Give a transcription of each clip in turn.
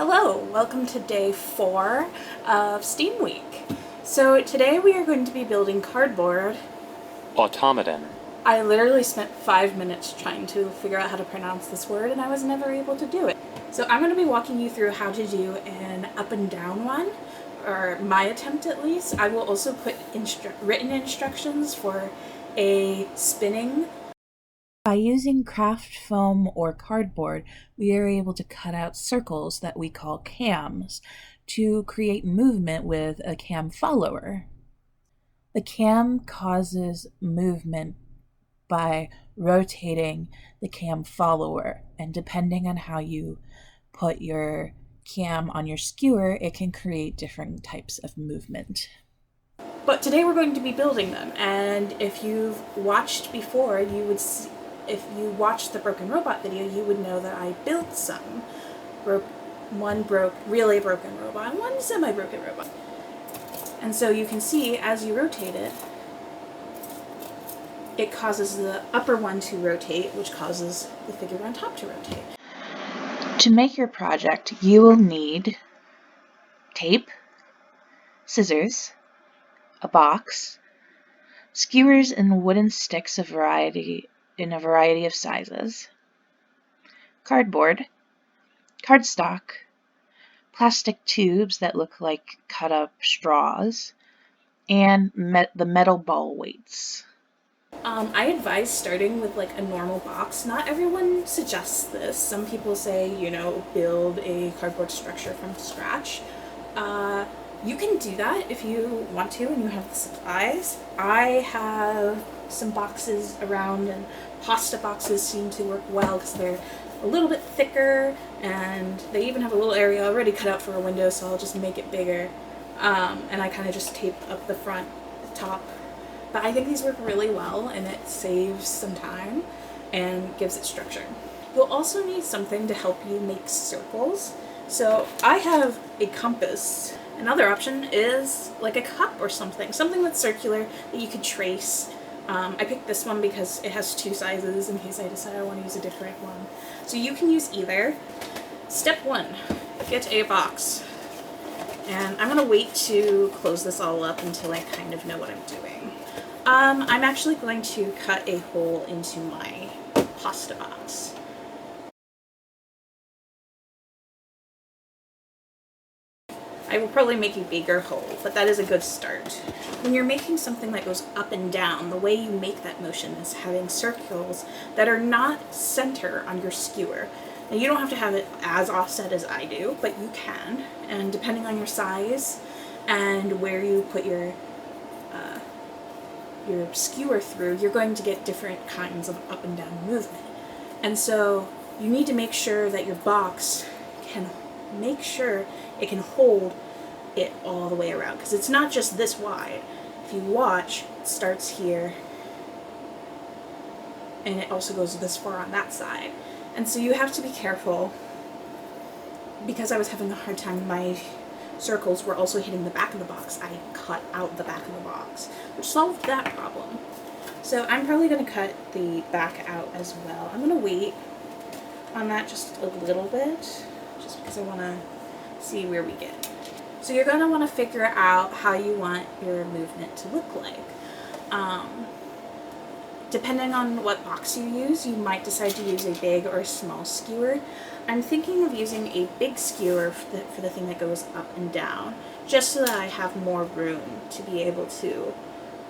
Hello, welcome to day 4 of STEAM Week. So today we are going to be building cardboard. Automaton. I literally spent 5 minutes trying to figure out how to pronounce this word and I was never able to do it. So I'm going to be walking you through how to do an up and down one, or my attempt at least. I will also put written instructions for a spinning. By using craft foam or cardboard, we are able to cut out circles that we call cams to create movement with a cam follower. The cam causes movement by rotating the cam follower, and depending on how you put your cam on your skewer, it can create different types of movement. But today we're going to be building them, and if you've watched before, you would see, if you watched the Broken Robot video, you would know that I built some. One really broken robot and one semi-broken robot. And so you can see, as you rotate it, it causes the upper one to rotate, which causes the figure on top to rotate. To make your project, you will need tape, scissors, a box, skewers and wooden sticks in a variety of sizes, cardboard, cardstock, plastic tubes that look like cut up straws, and the metal ball weights. I advise starting with like a normal box. Not everyone suggests this. Some people say, build a cardboard structure from scratch. You can do that if you want to and you have the supplies. I have some boxes around, and pasta boxes seem to work well because they're a little bit thicker and they even have a little area already cut out for a window, so I'll just make it bigger. And I kind of just tape up the front, the top. But I think these work really well and it saves some time and gives it structure. You'll also need something to help you make circles. So I have a compass. Another option is like a cup or something that's circular that you could trace. I picked this one because it has 2 sizes in case I decide I want to use a different one. So you can use either. Step 1, get a box. And I'm going to wait to close this all up until I kind of know what I'm doing. I'm actually going to cut a hole into my pasta box. I will probably make a bigger hole, but that is a good start. When you're making something that goes up and down, the way you make that motion is having circles that are not center on your skewer. Now you don't have to have it as offset as I do, but you can, and depending on your size and where you put your skewer through, you're going to get different kinds of up and down movement. And so you need to make sure that your box can it can hold it all the way around, because it's not just this wide. If you watch, it starts here and it also goes this far on that side. And so you have to be careful. Because I was having a hard time, my circles were also hitting the back of the box. I cut out the back of the box, which solved that problem. So I'm probably going to cut the back out as well. I'm going to wait on that just a little bit, just because I want to see where we get. So you're going to want to figure out how you want your movement to look like. Depending on what box you use, you might decide to use a big or a small skewer. I'm thinking of using a big skewer for the thing that goes up and down, just so that I have more room to be able to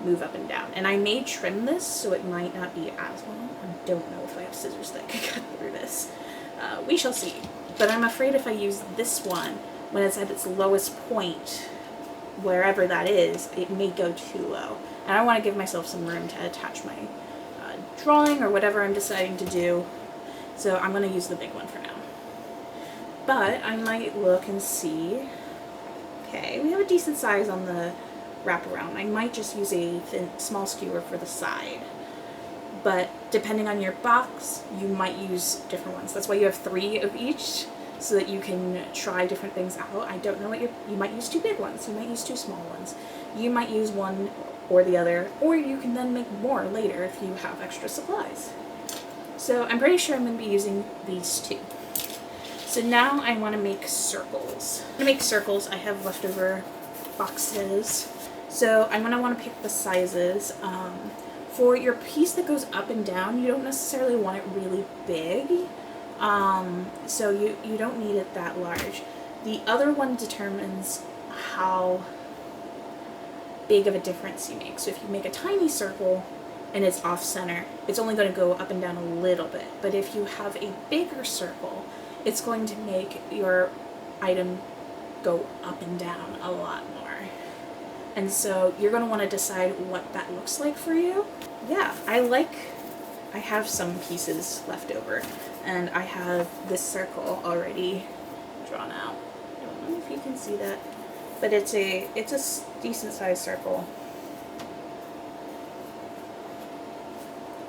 move up and down. And I may trim this, so it might not be as long. I don't know if I have scissors that could cut through this. We shall see. But I'm afraid if I use this one, when it's at its lowest point, wherever that is, it may go too low. And I want to give myself some room to attach my drawing or whatever I'm deciding to do. So I'm going to use the big one for now. But I might look and see. Okay, we have a decent size on the wraparound. I might just use a small skewer for the side. But depending on your box, you might use different ones. That's why you have 3 of each, so that you can try different things out. I don't know what you might use 2 big ones, you might use 2 small ones. You might use one or the other, or you can then make more later if you have extra supplies. So I'm pretty sure I'm going to be using these 2. So now I want to make circles. To make circles, I have leftover boxes. So I'm going to want to pick the sizes. For your piece that goes up and down, you don't necessarily want it really big. So you don't need it that large. The other one determines how big of a difference you make. So if you make a tiny circle and it's off center, it's only going to go up and down a little bit. But if you have a bigger circle, it's going to make your item go up and down a lot more. And so you're going to want to decide what that looks like for you. Yeah, I have some pieces left over, and I have this circle already drawn out. I don't know if you can see that, but it's a decent sized circle.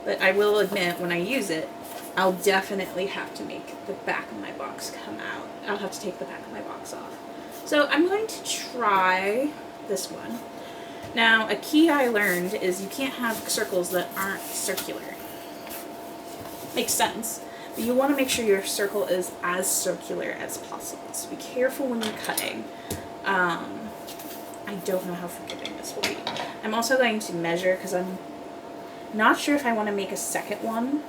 But I will admit, when I use it, I'll definitely have to make the back of my box come out. I'll have to take the back of my box off. So I'm going to try this one. Now, a key I learned is you can't have circles that aren't circular. Makes sense. But you want to make sure your circle is as circular as possible. So be careful when you're cutting. I don't know how forgiving this will be. I'm also going to measure because I'm not sure if I want to make a second one,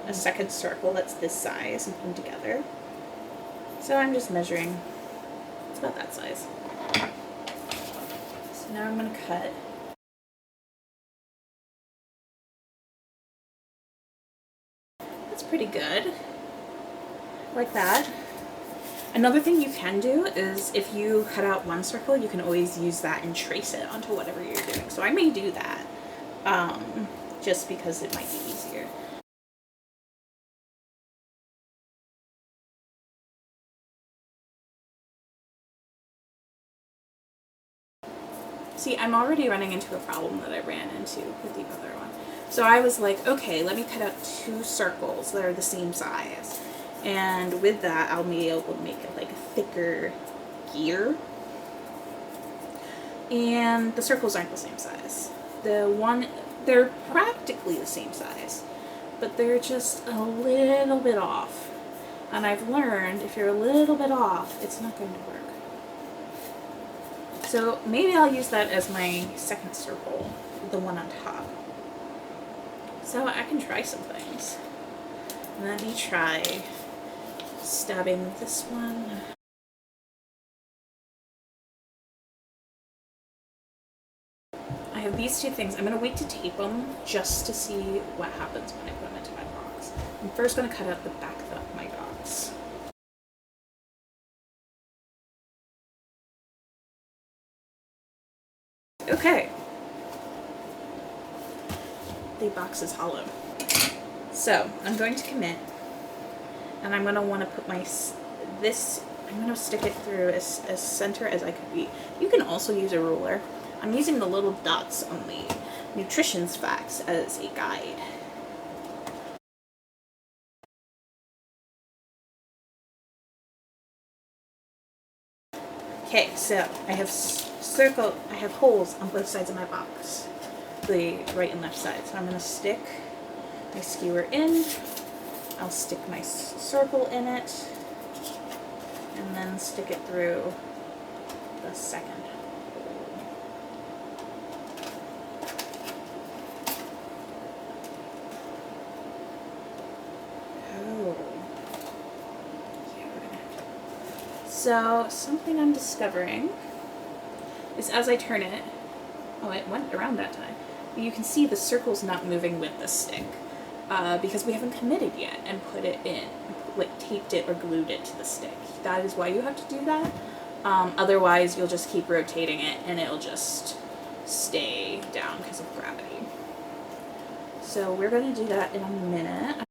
a second circle that's this size and put them together. So I'm just measuring. It's about that size. So now I'm going to cut. That's pretty good. Like that. Another thing you can do is if you cut out one circle, you can always use that and trace it onto whatever you're doing. So I may do that just because it might be easier. See, I'm already running into a problem that I ran into with the other one. So I was like, okay, let me cut out 2 circles that are the same size. And with that, I'll be able to make it like a thicker gear. And the circles aren't the same size. They're practically the same size, but they're just a little bit off. And I've learned if you're a little bit off, it's not going to work. So maybe I'll use that as my second circle, the one on top. So I can try some things. Let me try stabbing this one. I have these 2 things. I'm going to wait to tape them just to see what happens when I put them into my box. I'm first going to cut out the back of my box. Okay. The box is hollow. So I'm going to commit, and I'm going to want to put I'm going to stick it through as center as I could be. You can also use a ruler. I'm using the little dots on the nutrition facts as a guide. Okay, so I have holes on both sides of my box, the right and left side. So I'm going to stick my skewer in, I'll stick my circle in it, and then stick it through the second hole. Oh. Yeah, we're gonna have to. So something I'm discovering is as I turn it, oh, it went around that time. You can see the circle's not moving with the stick because we haven't committed yet and put it in, like taped it or glued it to the stick. That is why you have to do that. Otherwise, you'll just keep rotating it and it'll just stay down because of gravity. So we're going to do that in a minute.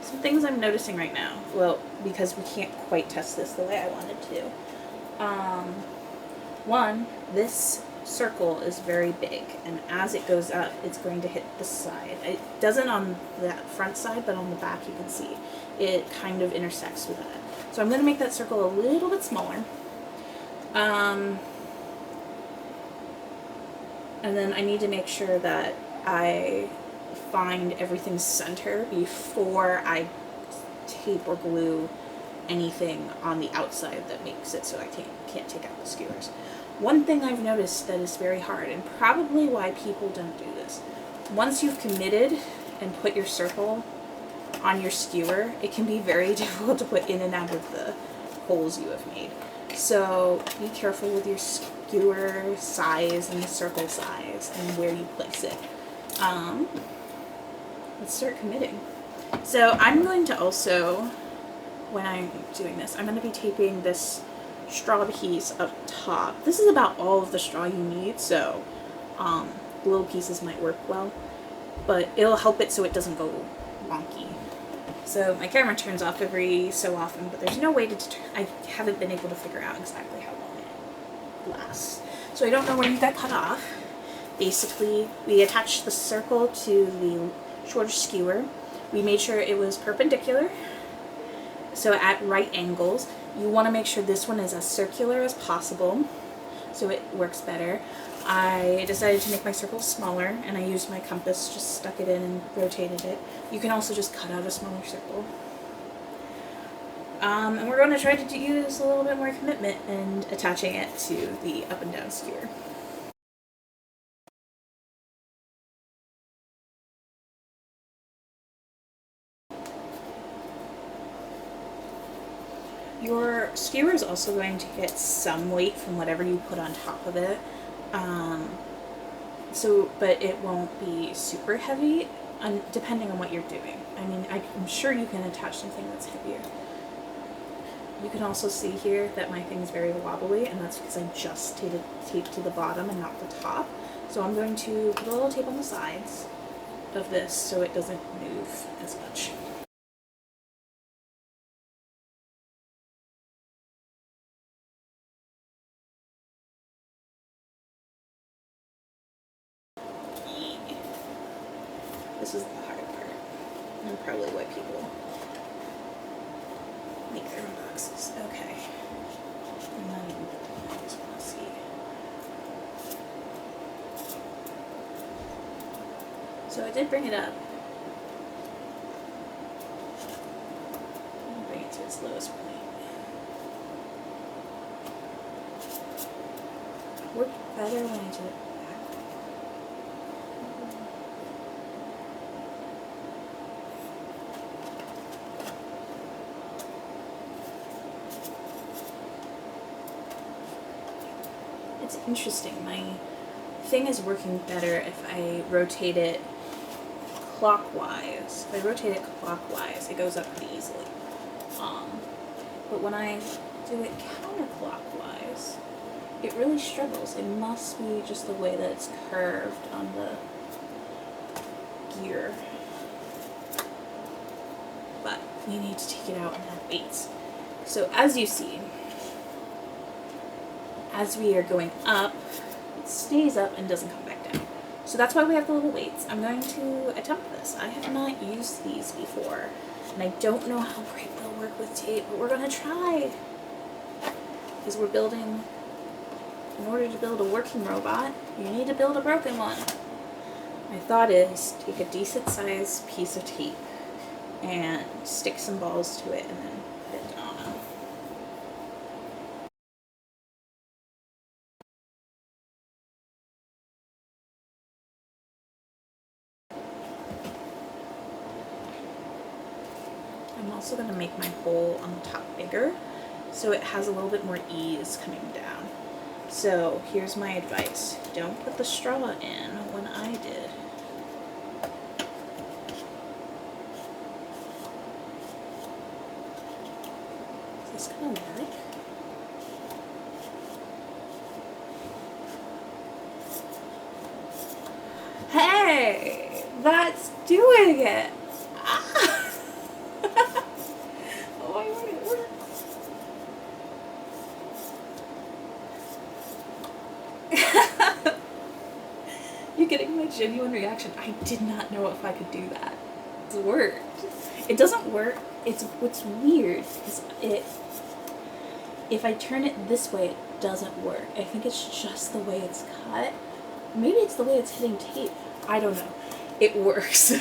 Some things I'm noticing right now, well, because we can't quite test this the way I wanted to. One, this circle is very big, and as it goes up, it's going to hit the side. It doesn't on that front side, but on the back you can see it kind of intersects with that. So I'm going to make that circle a little bit smaller. And then I need to make sure that I find everything's center before I tape or glue anything on the outside that makes it so I can't take out the skewers. One thing I've noticed that is very hard, and probably why people don't do this, once you've committed and put your circle on your skewer, it can be very difficult to put in and out of the holes you have made. So be careful with your skewer size and the circle size and where you place it. Let's start committing. So I'm going to also, when I'm doing this, I'm going to be taping this straw piece up top. This is about all of the straw you need, so little pieces might work well, but it'll help it so it doesn't go wonky. So my camera turns off every so often, but there's no way to I haven't been able to figure out exactly how long it lasts. So I don't know where you got cut off. Basically, we attached the circle to the shorter skewer. We made sure it was perpendicular, so at right angles. You want to make sure this one is as circular as possible so it works better. I decided to make my circle smaller, and I used my compass, just stuck it in and rotated it. You can also just cut out a smaller circle. And we're going to try to use a little bit more commitment and attaching it to the up and down skewer. Your skewer is also going to get some weight from whatever you put on top of it. But it won't be super heavy, depending on what you're doing. I mean, I'm sure you can attach something that's heavier. You can also see here that my thing's very wobbly, and that's because I just taped to the bottom and not the top. So I'm going to put a little tape on the sides of this so it doesn't move as much. This is the hard part, and probably why people make their own boxes. Okay. And then I just want to see. So I did bring it up. I'll bring it to its lowest point. Worked better when I did it back. It's interesting. My thing is working better if I rotate it clockwise. If I rotate it clockwise, it goes up pretty easily. But when I do it counterclockwise, it really struggles. It must be just the way that it's curved on the gear. But we need to take it out and add weights. So as you see, as we are going up, it stays up and doesn't come back down. So that's why we have the little weights. I'm going to attempt this. I have not used these before, and I don't know how great they'll work with tape, but we're going to try. Because we're building, in order to build a working robot, you need to build a broken one. My thought is take a decent sized piece of tape and stick some balls to it and then put it on. I'm also going to make my hole on the top bigger so it has a little bit more ease coming down. So here's my advice. Don't put the straw in when I did. Is this going to work? Hey! That's doing it! Ah. Oh, I want it to work. You're getting my genuine reaction. I did not know if I could do that. It's worked. It doesn't work. It's what's weird because if I turn it this way, it doesn't work. I think it's just the way it's cut. Maybe it's the way it's hitting tape. I don't know. It works.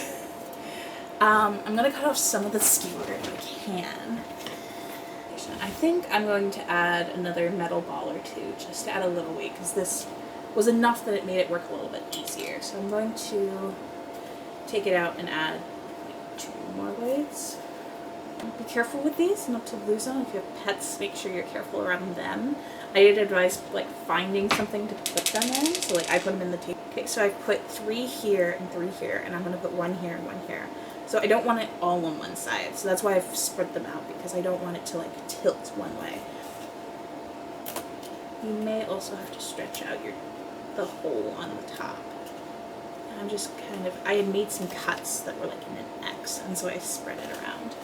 I'm gonna cut off some of the skewer if I can. I think I'm going to add another metal ball or two just to add a little weight, because this was enough that it made it work a little bit easier. So I'm going to take it out and add like 2 more weights. Be careful with these, not to lose them. If you have pets, make sure you're careful around them. I did advise like finding something to put them in. So like I put them in the tape. Okay, so I put 3 here and 3 here, and I'm gonna put 1 here and 1 here. So I don't want it all on one side. So that's why I've spread them out, because I don't want it to like tilt one way. You may also have to stretch out the hole on the top. And I'm just I had made some cuts that were like in an X, and so I spread it around.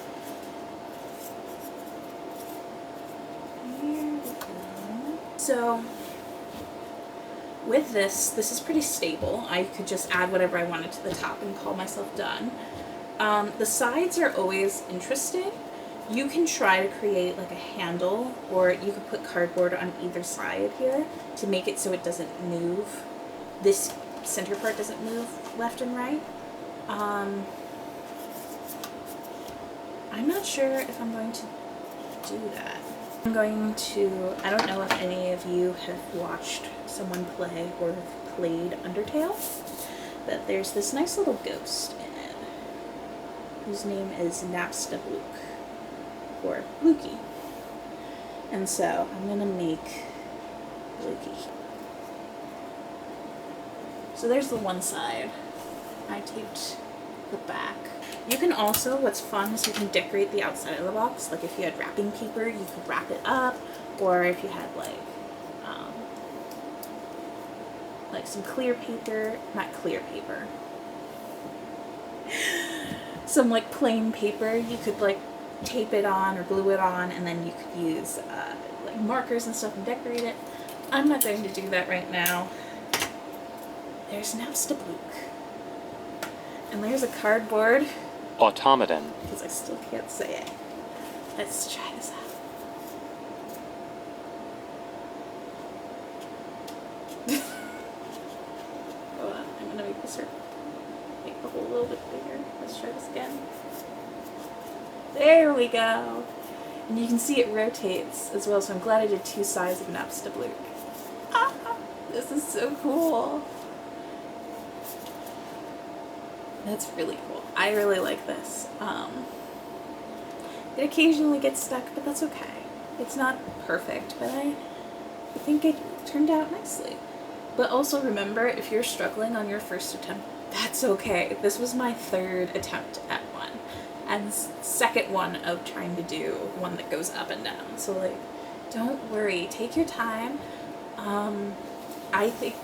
Here we go. So with this is pretty stable. I could just add whatever I wanted to the top and call myself done. The sides are always interesting. You can try to create like a handle, or you could put cardboard on either side here to make it so it doesn't move. This center part doesn't move left and right. I'm not sure if I'm going to do that. I don't know if any of you have watched someone play or have played Undertale, but there's this nice little ghost in it whose name is Napstablook, or Lukey. And so I'm gonna make Lukey. So there's the one side. I taped the back. You can also, what's fun is you can decorate the outside of the box. Like if you had wrapping paper, you could wrap it up, or if you had like some clear paper, not clear paper, some like plain paper, you could like tape it on or glue it on, and then you could use like markers and stuff and decorate it. I'm not going to do that right now. There's Napstablook. And there's a cardboard. Automaton. Because I still can't say it. Let's try this out. Hold on, I'm gonna make make the hole a little bit bigger. Let's try this again. There we go. And you can see it rotates as well, so I'm glad I did 2 sides of Napstablook. Ah, this is so cool. That's really cool. I really like this. It occasionally gets stuck, but that's okay. It's not perfect, but I think it turned out nicely. But also remember, if you're struggling on your first attempt, that's okay. This was my 3rd attempt at one, and second one of trying to do one that goes up and down. So like, don't worry, take your time. I think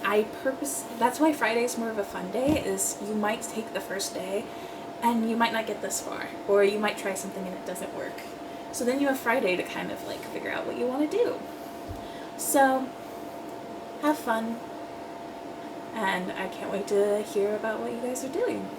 that's why Friday's more of a fun day, is you might take the first day and you might not get this far, or you might try something and it doesn't work. So then you have Friday to kind of like figure out what you want to do. So have fun, and I can't wait to hear about what you guys are doing.